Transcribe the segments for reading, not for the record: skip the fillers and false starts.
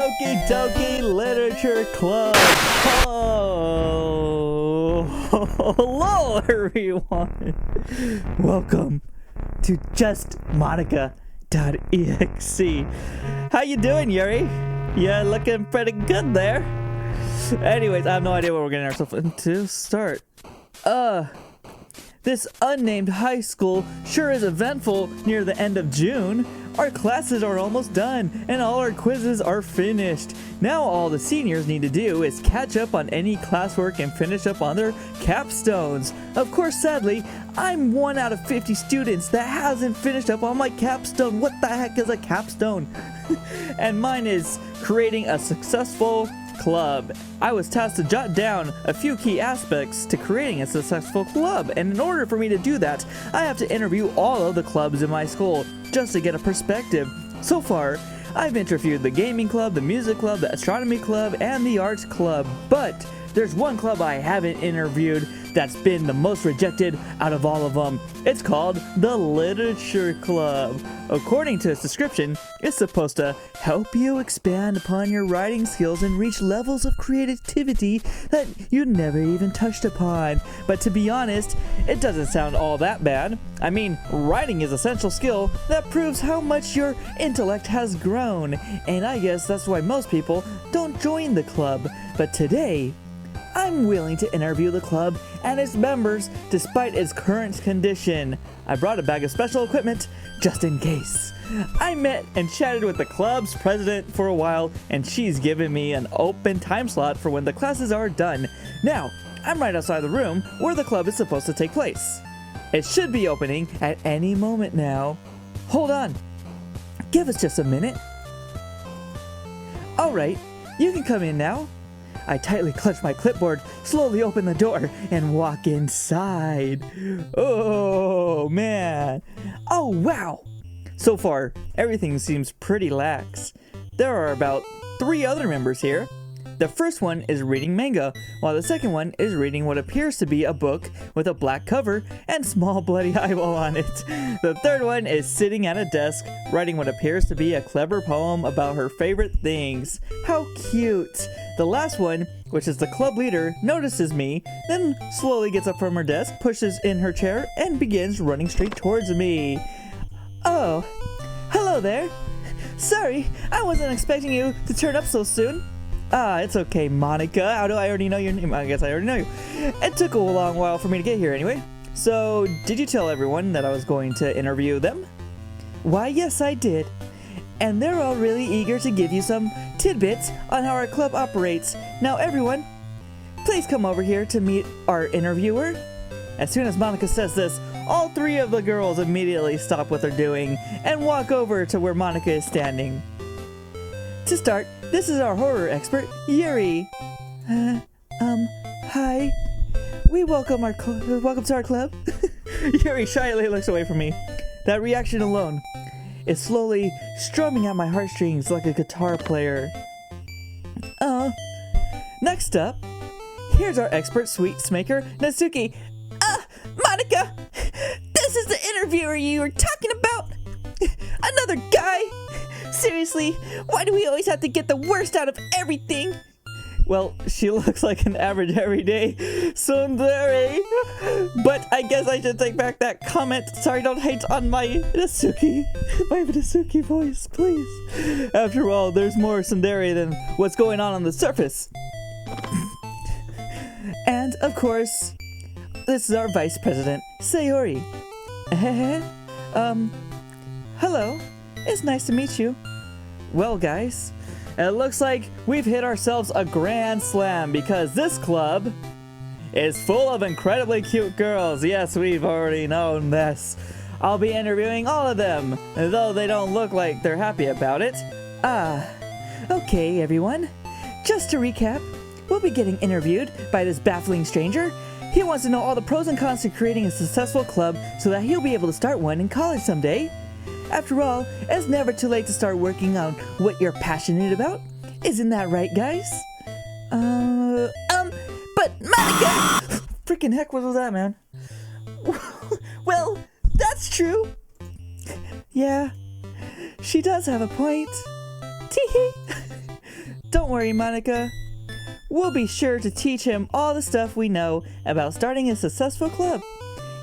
Okie dokie literature club. Oh, hello everyone. Welcome to just Monika.Exe. How you doing, Yuri? Yeah, looking pretty good there. Anyways, I have no idea what we're getting ourselves into. Start. This unnamed high school sure is eventful near the end of June. Our classes are almost done, and all our quizzes are finished. Now all the seniors need to do is catch up on any classwork and finish up on their capstones. Of course, sadly, I'm 1 out of 50 students that hasn't finished up on my capstone. What the heck is a capstone? And mine is creating a successful club. I was tasked to jot down a few key aspects to creating a successful club, and in order for me to do that, I have to interview all of the clubs in my school just to get a perspective. So far, I've interviewed the gaming club, the music club, the astronomy club, and the arts club, but there's one club I haven't interviewed that's been the most rejected out of all of them. It's called the Literature Club. According to its description, it's supposed to help you expand upon your writing skills and reach levels of creativity that you never even touched upon. But to be honest, it doesn't sound all that bad. I mean, writing is an essential skill that proves how much your intellect has grown, and I guess that's why most people don't join the club. But today, I'm willing to interview the club and its members despite its current condition. I brought a bag of special equipment just in case. I met and chatted with the club's president for a while, and she's given me an open time slot for when the classes are done. Now, I'm right outside the room where the club is supposed to take place. It should be opening at any moment now. Hold on. Give us just a minute. Alright, you can come in now. I tightly clutch my clipboard, slowly open the door, and walk inside. Oh, man. Oh, wow. So far, everything seems pretty lax. There are about 3 other members here. The first one is reading manga, while the second one is reading what appears to be a book with a black cover and small bloody eyeball on it. The third one is sitting at a desk, writing what appears to be a clever poem about her favorite things. How cute! The last one, which is the club leader, notices me, then slowly gets up from her desk, pushes in her chair, and begins running straight towards me. Oh, hello there. Sorry, I wasn't expecting you to turn up so soon. It's okay, Monika. How do I already know your name? I guess I already know you. It took a long while for me to get here anyway. So, did you tell everyone that I was going to interview them? Why, yes, I did. And they're all really eager to give you some tidbits on how our club operates. Now, everyone, please come over here to meet our interviewer. As soon as Monika says this, all 3 of the girls immediately stop what they're doing and walk over to where Monika is standing. To start, this is our horror expert, Yuri. Hi. We welcome to our club. Yuri shyly looks away from me. That reaction alone is slowly strumming at my heartstrings like a guitar player. Next up, here's our expert sweets maker, Natsuki. Monika! This is the interviewer you were talking about! Another guy! Seriously, why do we always have to get the worst out of everything? Well, she looks like an average everyday tsundere. But I guess I should take back that comment. Sorry, don't hate on my Natsuki voice, please. After all, there's more tsundere than what's going on the surface. And, of course, this is our vice president, Sayori. Hello. It's nice to meet you. Well, guys, it looks like we've hit ourselves a grand slam because this club is full of incredibly cute girls. Yes, we've already known this. I'll be interviewing all of them, though they don't look like they're happy about it. Okay, everyone. Just to recap, we'll be getting interviewed by this baffling stranger. He wants to know all the pros and cons to creating a successful club so that he'll be able to start one in college someday. After all, it's never too late to start working on what you're passionate about. Isn't that right, guys? But Monika! Freaking heck, what was that, man? Well, that's true. Yeah, she does have a point. Teehee. Don't worry, Monika. We'll be sure to teach him all the stuff we know about starting a successful club,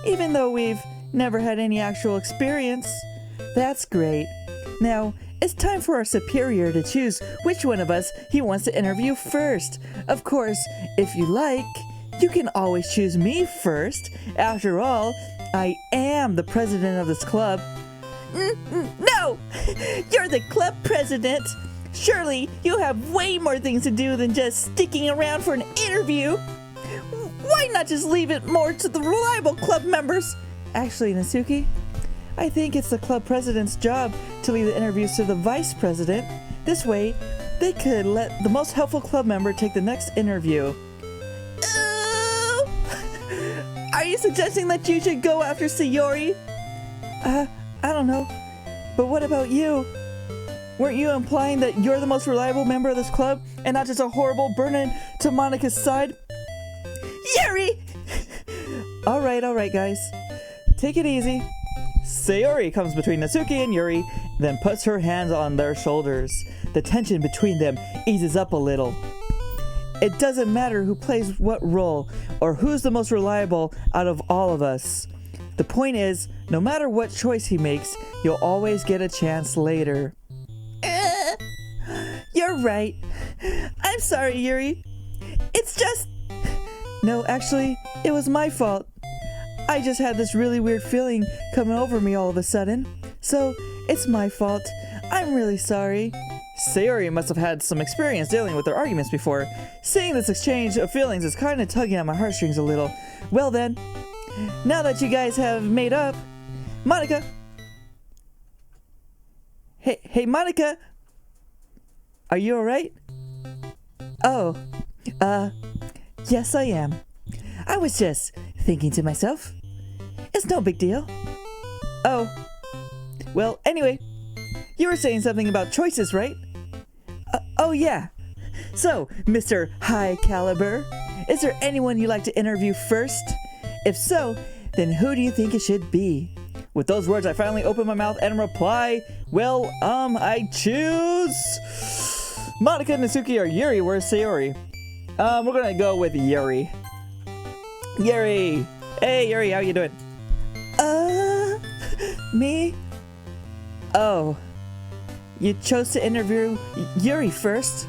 even though we've never had any actual experience. That's great. Now, it's time for our superior to choose which one of us he wants to interview first. Of course, if you like, you can always choose me first. After all, I am the president of this club. No! You're the club president! Surely you have way more things to do than just sticking around for an interview! Why not just leave it more to the reliable club members? Actually, Natsuki, I think it's the club president's job to leave the interviews to the vice president. This way, they could let the most helpful club member take the next interview. Are you suggesting that you should go after Sayori? I don't know. But what about you? Weren't you implying that you're the most reliable member of this club and not just a horrible burden to Monika's side? Yuri! Alright, guys. Take it easy. Sayori comes between Natsuki and Yuri, then puts her hands on their shoulders. The tension between them eases up a little. It doesn't matter who plays what role or who's the most reliable out of all of us. The point is, no matter what choice he makes, you'll always get a chance later. You're right. I'm sorry, Yuri. It's just... No, actually, it was my fault. I just had this really weird feeling coming over me all of a sudden. So, it's my fault. I'm really sorry. Sayori must have had some experience dealing with their arguments before. Seeing this exchange of feelings is kind of tugging at my heartstrings a little. Well then, now that you guys have made up, Monika! Hey Monika! Are you alright? Oh, yes I am. I was just thinking to myself, it's no big deal. Oh, well, anyway, you were saying something about choices, right? Oh yeah. So, Mr. High Caliber, is there anyone you'd like to interview first? If so, then who do you think it should be? With those words, I finally open my mouth and reply, well, I choose Monika, Natsuki, or Yuri. Where's Sayori? We're gonna go with Yuri. Yuri! Hey, Yuri, how you doing? Me? Oh, you chose to interview Yuri first?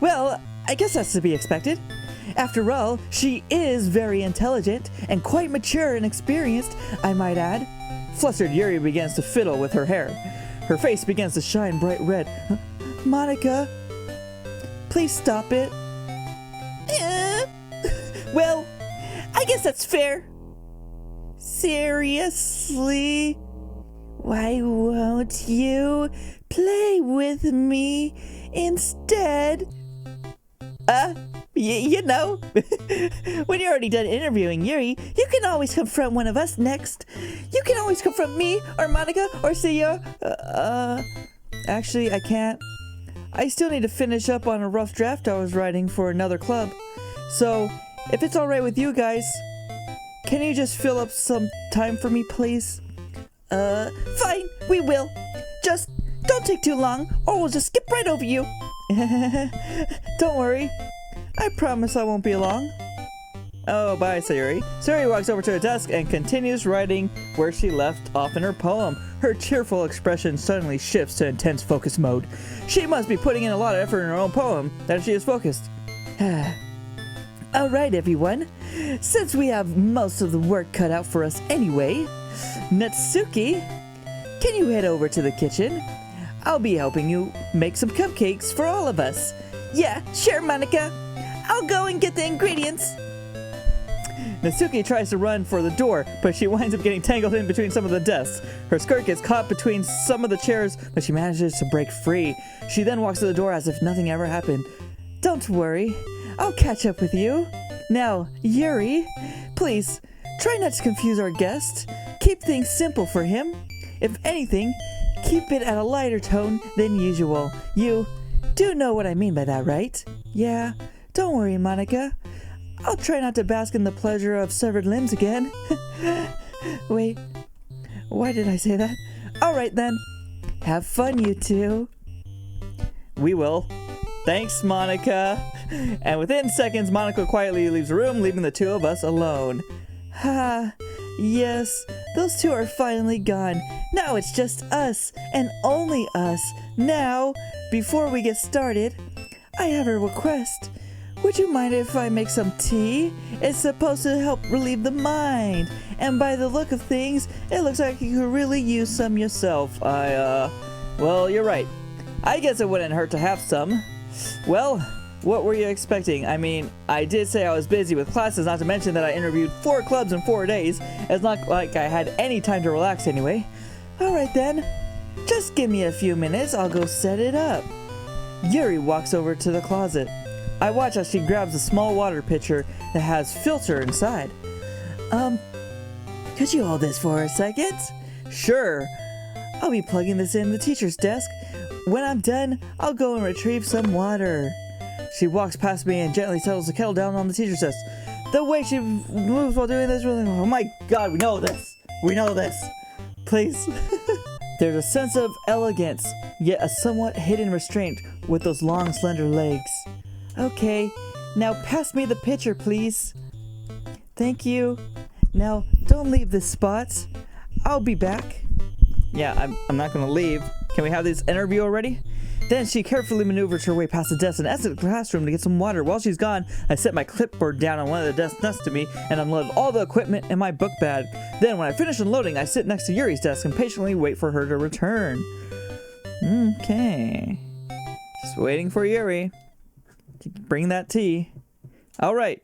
Well, I guess that's to be expected. After all, she is very intelligent and quite mature and experienced, I might add. Flustered, Yuri begins to fiddle with her hair. Her face begins to shine bright red. Monika, please stop it. Well, I guess that's fair. Seriously? Why won't you play with me instead? You know, when you're already done interviewing Yuri, you can always confront one of us next. You can always confront me, or Monika, or Sia. Actually, I can't. I still need to finish up on a rough draft I was writing for another club. So, if it's alright with you guys, can you just fill up some time for me, please? Fine, we will. Just don't take too long, or we'll just skip right over you. Don't worry. I promise I won't be long. Oh, bye, Sayori. Sayori walks over to her desk and continues writing where she left off in her poem. Her cheerful expression suddenly shifts to intense focus mode. She must be putting in a lot of effort in her own poem that she is focused. Alright, everyone. Since we have most of the work cut out for us anyway, Natsuki, can you head over to the kitchen? I'll be helping you make some cupcakes for all of us. Yeah, sure, Monika. I'll go and get the ingredients. Natsuki tries to run for the door, but she winds up getting tangled in between some of the desks. Her skirt gets caught between some of the chairs, but she manages to break free. She then walks to the door as if nothing ever happened. Don't worry, I'll catch up with you. Now, Yuri, please, try not to confuse our guest. Keep things simple for him. If anything, keep it at a lighter tone than usual. You do know what I mean by that, right? Yeah, don't worry, Monika. I'll try not to bask in the pleasure of severed limbs again. Wait, why did I say that? Alright then, have fun, you two. We will. Thanks, Monika. And within seconds, Monika quietly leaves the room, leaving the two of us alone. Ha, yes, those two are finally gone. Now it's just us, and only us. Now, before we get started, I have a request. Would you mind if I make some tea? It's supposed to help relieve the mind. And by the look of things, it looks like you could really use some yourself. Well, you're right. I guess it wouldn't hurt to have some. Well, what were you expecting? I mean, I did say I was busy with classes, not to mention that I interviewed 4 clubs in 4 days. It's not like I had any time to relax anyway. Alright then. Just give me a few minutes, I'll go set it up. Yuri walks over to the closet. I watch as she grabs a small water pitcher that has filter inside. Could you hold this for a second? Sure. I'll be plugging this in the teacher's desk. When I'm done, I'll go and retrieve some water. She walks past me and gently settles the kettle down on the teacher's desk. The way she moves while doing this really... Oh my god, we know this. We know this. Please. There's a sense of elegance, yet a somewhat hidden restraint with those long, slender legs. Okay, now pass me the pitcher, please. Thank you. Now, don't leave this spot. I'll be back. Yeah, I'm not gonna leave. Can we have this interview already? Then she carefully maneuvers her way past the desk and exits the classroom to get some water. While she's gone, I set my clipboard down on one of the desks next to me and unload all the equipment in my book bag. Then when I finish unloading, I sit next to Yuri's desk and patiently wait for her to return. Okay. Just waiting for Yuri to bring that tea. Alright.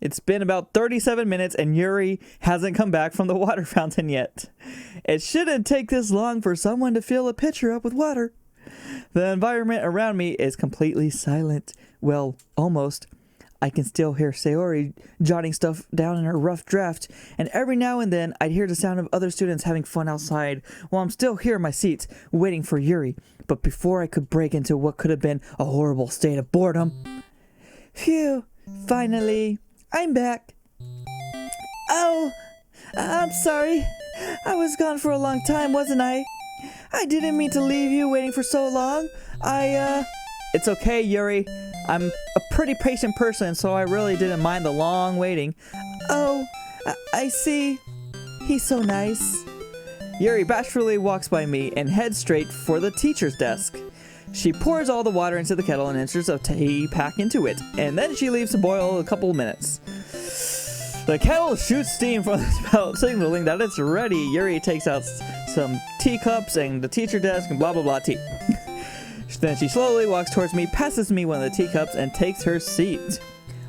It's been about 37 minutes and Yuri hasn't come back from the water fountain yet. It shouldn't take this long for someone to fill a pitcher up with water. The environment around me is completely silent. Well, almost. I can still hear Sayori jotting stuff down in her rough draft, and every now and then I'd hear the sound of other students having fun outside while I'm still here in my seat, waiting for Yuri. But before I could break into what could have been a horrible state of boredom... Phew, finally, I'm back. Oh, I'm sorry. I was gone for a long time, wasn't I? I didn't mean to leave you waiting for so long. It's okay, Yuri. I'm a pretty patient person, so I really didn't mind the long waiting. Oh, I see. He's so nice. Yuri bashfully walks by me and heads straight for the teacher's desk. She pours all the water into the kettle and enters a tea pack into it, and then she leaves to boil a couple minutes. The kettle shoots steam from the spout, signaling that it's ready. Yuri takes out some teacups and the teacher desk and blah blah blah tea. Then she slowly walks towards me, passes me one of the teacups, and takes her seat.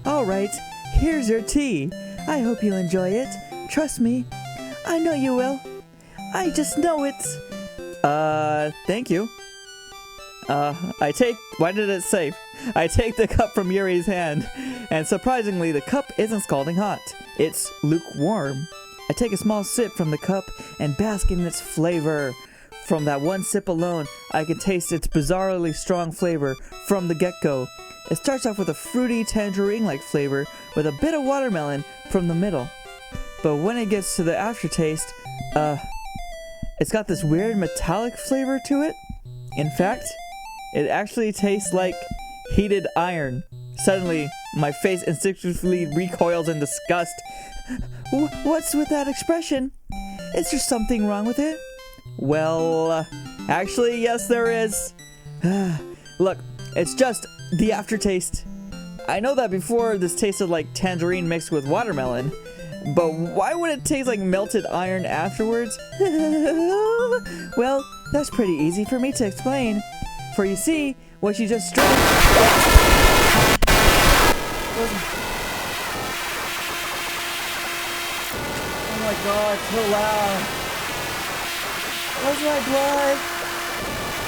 Alright, here's your tea. I hope you'll enjoy it. Trust me. I know you will. I just know it. Thank you. Why did it say? I take the cup from Yuri's hand, and surprisingly, the cup isn't scalding hot. It's lukewarm. I take a small sip from the cup and bask in its flavor. From that one sip alone, I can taste its bizarrely strong flavor from the get-go. It starts off with a fruity tangerine-like flavor with a bit of watermelon from the middle. But when it gets to the aftertaste, it's got this weird metallic flavor to it. In fact, it actually tastes like heated iron. Suddenly, my face instinctively recoils in disgust. What's with that expression? Is there something wrong with it? Well, actually, yes there is. Look, it's just the aftertaste. I know that before this tasted like tangerine mixed with watermelon, but why would it taste like melted iron afterwards? Well, that's pretty easy for me to explain. For you see, what you just drank... Oh my god, so loud. Where's my blood?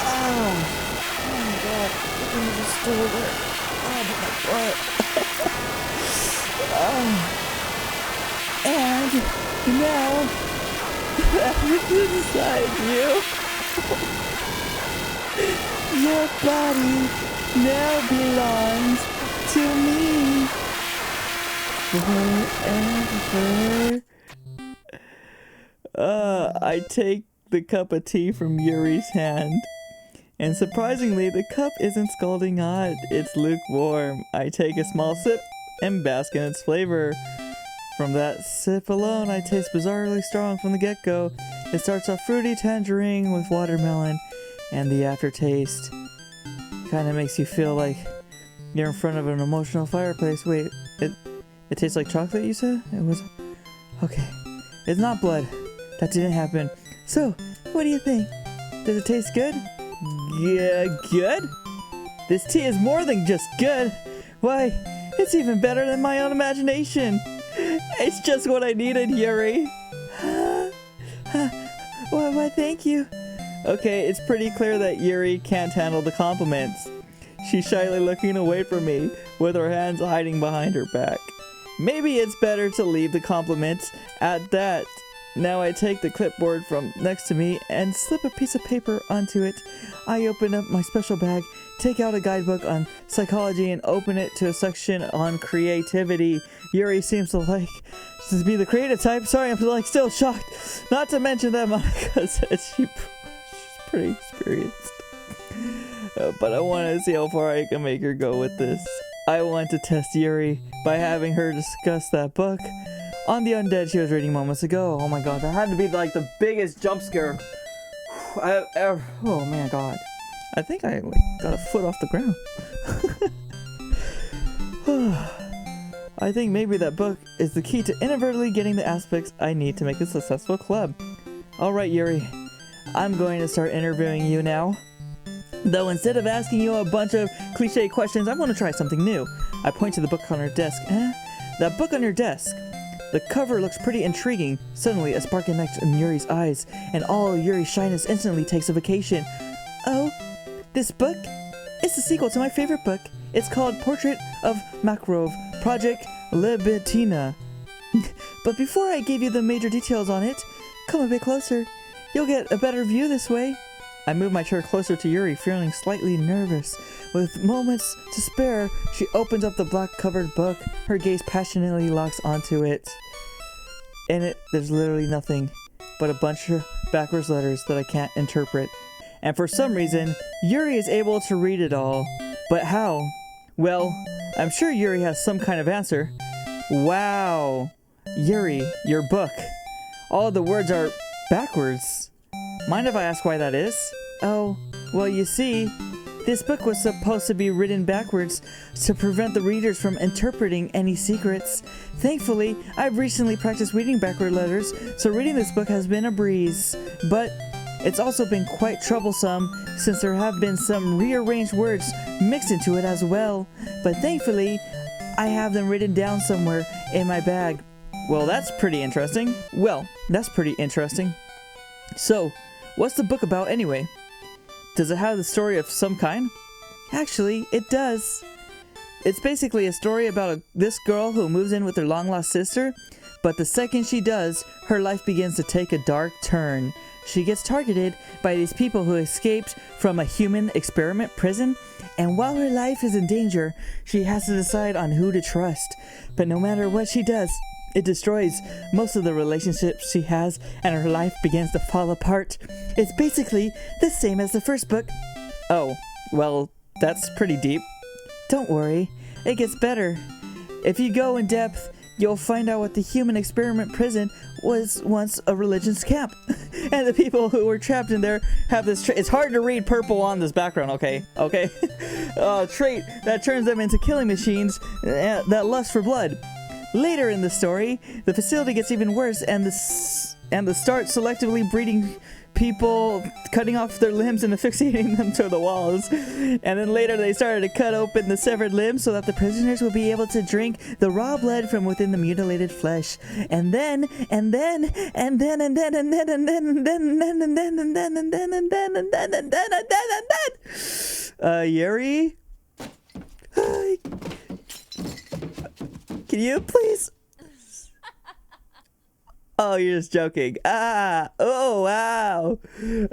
Oh my god, look at me just stood there. Oh my god. And now, everything inside you, your body now belongs to me forever. I take the cup of tea from Yuri's hand. And surprisingly, the cup isn't scalding hot, it's lukewarm. I take a small sip and bask in its flavor. From that sip alone, I taste bizarrely strong from the get-go. It starts off fruity tangerine with watermelon, and the aftertaste kind of makes you feel like you're in front of an emotional fireplace. Wait, it tastes like chocolate, you said? It was... Okay. It's not blood. That didn't happen. So, what do you think? Does it taste good? Yeah, good? This tea is more than just good. Why, it's even better than my own imagination. It's just what I needed, Yuri. Why, thank you. Okay, it's pretty clear that Yuri can't handle the compliments. She's shyly looking away from me, with her hands hiding behind her back. Maybe it's better to leave the compliments at that. Now I take the clipboard from next to me and slip a piece of paper onto it. I open up my special bag, take out a guidebook on psychology, and open it to a section on creativity. Yuri seems to be the creative type. Sorry, I'm like still shocked. Not to mention that Monika said she's pretty experienced. But I want to see how far I can make her go with this. I want to test Yuri by having her discuss that book on the undead she was reading moments ago. Oh my god, that had to be like the biggest jump scare oh man, god. I think I got a foot off the ground. I think maybe that book is the key to inadvertently getting the aspects I need to make a successful club. Alright, Yuri, I'm going to start interviewing you now. Though instead of asking you a bunch of cliche questions, I'm going to try something new. I point to the book on her desk. That book on your desk. The cover looks pretty intriguing. Suddenly, a spark ignites in Yuri's eyes, and all Yuri's shyness instantly takes a vacation. Oh, this book? It's the sequel to my favorite book. It's called Portrait of Makarov, Project Libitina. But before I give you the major details on it, come a bit closer. You'll get a better view this way. I move my chair closer to Yuri, feeling slightly nervous. With moments to spare, she opens up the black-covered book. Her gaze passionately locks onto it. In it, there's literally nothing but a bunch of backwards letters that I can't interpret. And for some reason, Yuri is able to read it all. But how? Well, I'm sure Yuri has some kind of answer. Wow. Yuri, your book. All the words are backwards. Mind if I ask why that is? Oh, well, you see, this book was supposed to be written backwards to prevent the readers from interpreting any secrets. Thankfully, I've recently practiced reading backward letters, so reading this book has been a breeze. But it's also been quite troublesome, since there have been some rearranged words mixed into it as well. But thankfully, I have them written down somewhere in my bag. Well, that's pretty interesting. So, what's the book about anyway? Does it have the story of some kind? Actually, it does. It's basically a story about this girl who moves in with her long-lost sister, but the second she does, her life begins to take a dark turn. She gets targeted by these people who escaped from a human experiment prison, and while her life is in danger, she has to decide on who to trust. But no matter what she does, it destroys most of the relationships she has, and her life begins to fall apart. It's basically the same as the first book. Oh, well, that's pretty deep. Don't worry, it gets better. If you go in depth, you'll find out what the human experiment prison was once a religion's camp. And the people who were trapped in there have this it's hard to read purple on this background, okay? Trait that turns them into killing machines that lust for blood. Later in the story, the facility gets even worse, and the start selectively breeding people, cutting off their limbs and asphyxiating them to the walls. And then later they started to cut open the severed limbs so that the prisoners would be able to drink the raw blood from within the mutilated flesh. Yuri? Can you please? Oh, you're just joking. Oh, wow.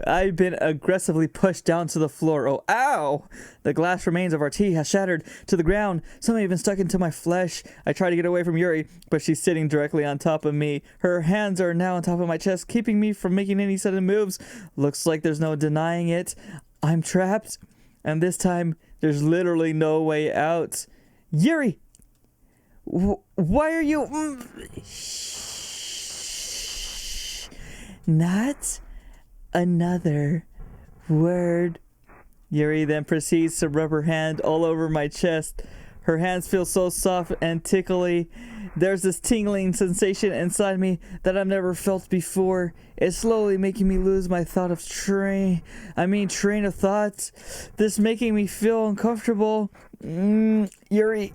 I've been aggressively pushed down to the floor. Oh, ow. The glass remains of our tea has shattered to the ground. Some have even stuck into my flesh. I try to get away from Yuri, but she's sitting directly on top of me. Her hands are now on top of my chest, keeping me from making any sudden moves. Looks like there's no denying it. I'm trapped, and this time there's literally no way out. Yuri! Why are you... Shh. Not another word. Yuri then proceeds to rub her hand all over my chest. Her hands feel so soft and tickly. There's this tingling sensation inside me that I've never felt before. It's slowly making me lose my train of thoughts. This making me feel uncomfortable. Yuri,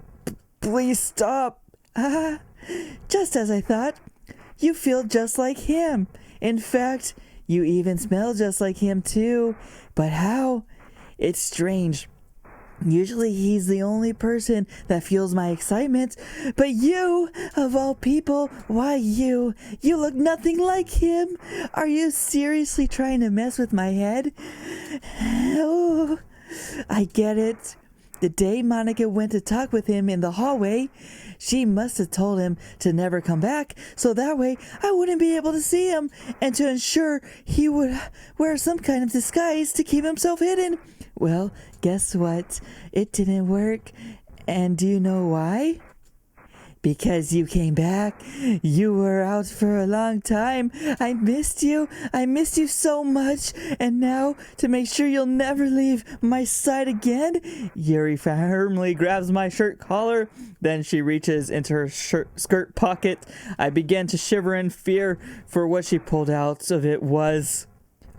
please stop. Just as I thought. You feel just like him. In fact, you even smell just like him too. But how? It's strange. Usually he's the only person that feels my excitement, but you, of all people, why you look nothing like him. Are you seriously trying to mess with my head? Oh, I get it. The day Monika went to talk with him in the hallway, she must have told him to never come back, so that way I wouldn't be able to see him, and to ensure he would wear some kind of disguise to keep himself hidden. Well, guess what? It didn't work. And do you know why? Because you came back. You were out for a long time. I missed you. I missed you so much. And now, to make sure you'll never leave my side again, Yuri firmly grabs my shirt collar. Then she reaches into her skirt pocket. I begin to shiver in fear, for what she pulled out of it was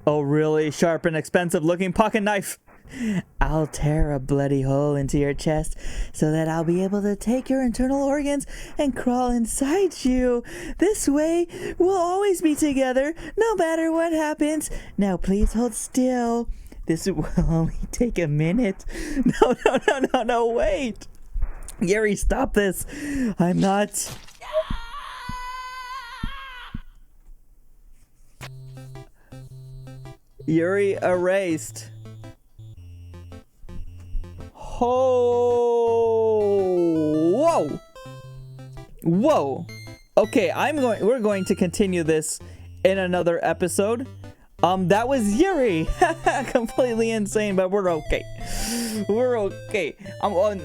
a really sharp and expensive looking pocket knife. I'll tear a bloody hole into your chest so that I'll be able to take your internal organs and crawl inside you. This way, we'll always be together, no matter what happens. Now, please hold still. This will only take a minute. No, wait. Yuri, stop this. I'm not... Yuri erased. Oh, whoa. Okay, we're going to continue this in another episode. That was Yuri. Completely insane, but we're okay.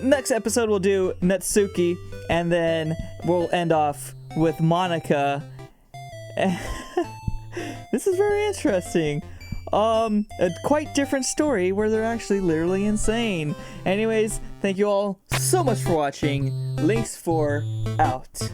Next episode we'll do Natsuki, and then we'll end off with Monika. This is very interesting. A quite different story where they're actually literally insane. Anyways, thank you all so much for watching. LiNX4 out.